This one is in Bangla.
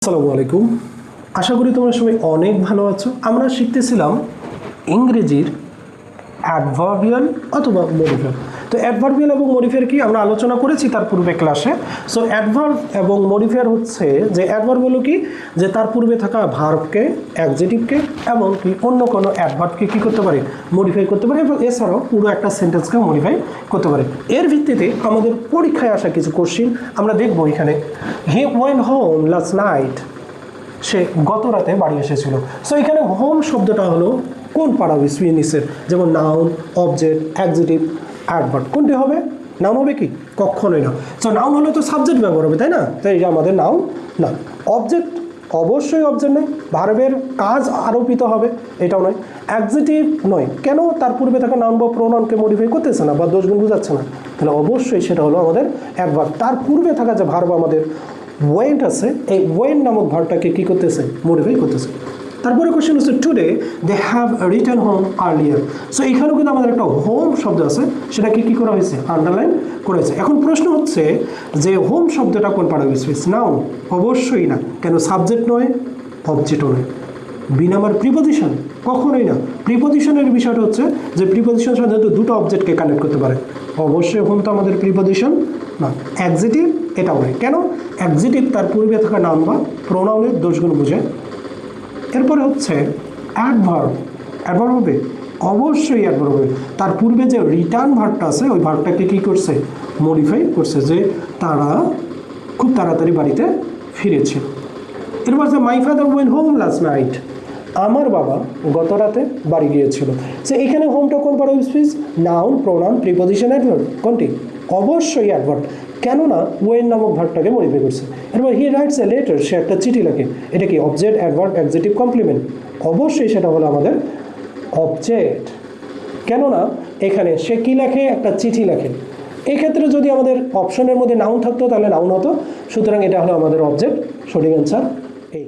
আসসালামু আলাইকুম। আশা করি তোমরা সবাই অনেক ভালো আছো। আমরা শিখতেছিলাম ইংরেজির অ্যাডভার্বিয়াল অথবা মডিফায়ার। তো অ্যাডভার্বিয়াল এবং মডিফায়ার কি আমরা আলোচনা করেছি তার পূর্বে ক্লাসে। সো অ্যাডভার্ব এবং মডিফায়ার হচ্ছে যে অ্যাডভার্ব হলো কি, যে তার পূর্বে থাকা ভার্বকে, অ্যাডজেটিভকে এবং কি অন্য কোনো অ্যাডভার্বকে কী করতে পারে, মডিফাই করতে পারে এবং এছাড়াও পুরো একটা সেন্টেন্সকে মডিফাই করতে পারে। এর ভিত্তিতে আমাদের পরীক্ষায় আসা কিছু কোশ্চিন আমরা দেখবো এখানে। He went home last night, সে গত রাতে বাড়ি এসেছিল। সো এখানে হোম শব্দটা হলো কোন পাড়া বিসমিনিসের, যেমন নাউন, অবজেক্ট, অ্যাডজেটিভ, অ্যাডভার্ব। কোনটি হবে? নাউন হবে কি? কখনোই না। সো নাউন হলে তো সাবজেক্ট ব্যবহার হবে, তাই না? তাই এটা আমাদের নাউন না। অবজেক্ট অবশ্যই অবজেক্ট নয়, ভার্বের কাজ আরোপিত হবে, এটাও নয়। অ্যাডজেটিভ নয়, কেন? তার পূর্বে থাকা নাউন বা প্রোনাউনকে মডিফাই করতেছে না বা দোষগুণ বোঝাচ্ছে না, তাহলে অবশ্যই সেটা হলো আমাদের অ্যাডভার্ব। তার পূর্বে থাকা যে ভার্ব আমাদের ওয়েন্ট আছে, এই ওয়েন্ট নামক ভার্বটাকে কী করতেছে? মডিফাই করতেছে। তারপরে কোশ্চেন হচ্ছে today they have return home earlier. So এখানেও কিন্তু আমাদের একটা হোম শব্দ আছে, সেটাকে কী করা হয়েছে? আন্ডারলাইন করা হয়েছে। এখন প্রশ্ন হচ্ছে যে হোম শব্দটা কোন পার্ট অফ স্পিচ? নাউন? অবশ্যই না। কেন? সাবজেক্ট নয়, অবজেক্টও নয়। B number preposition? কখনোই না। প্রিপোজিশনের বিষয়টা হচ্ছে যে প্রিপোজিশন সাধারণত দুটো অবজেক্টকে কানেক্ট করতে পারে। অবশ্যই হোম তো আমাদের প্রিপোজিশন না। অ্যাডজেটিভ? এটাও নয়। কেন? অ্যাডজেটিভ তার পূর্বে থাকা নাউন বা প্রোনাউনের দোষগুণ বোঝে। এরপরে হচ্ছে অ্যাডভার্ব। অ্যাডভার্ব হবে? অবশ্যই অ্যাডভার্ব হবে। তার পূর্বে যে রিটার্ন ভার্বটা আছে, ওই ভার্বটাকে কী করছে? মডিফাই করছে, যে তারা খুব তাড়াতাড়ি বাড়িতে ফিরেছে। এরপর যে my father went home last night, আমার বাবা গত রাতে বাড়ি গিয়েছিল। সে এখানে হোমটা কোন part of speech? Noun, pronoun, preposition, adverb. কোনটি? অবশ্যই অ্যাডভার্ব। কেননা ওয়েন নামক ভার্বটাকে মডিফাই করছে। এরপর হি রাইটস এ লেটার, সে একটা চিঠি লেখে। এটা কি অবজেক্ট, অ্যাডভার্ব, অ্যাডজেটিভ, কমপ্লিমেন্ট? অবশ্যই সেটা হলো আমাদের অবজেক্ট। কেননা এখানে সে কী লেখে? একটা চিঠি লেখে। এক্ষেত্রে যদি আমাদের অপশনের মধ্যে নাউন থাকতো তাহলে নাউন হতো, সুতরাং এটা হলো আমাদের অবজেক্ট। সঠিক অ্যান্সার এই।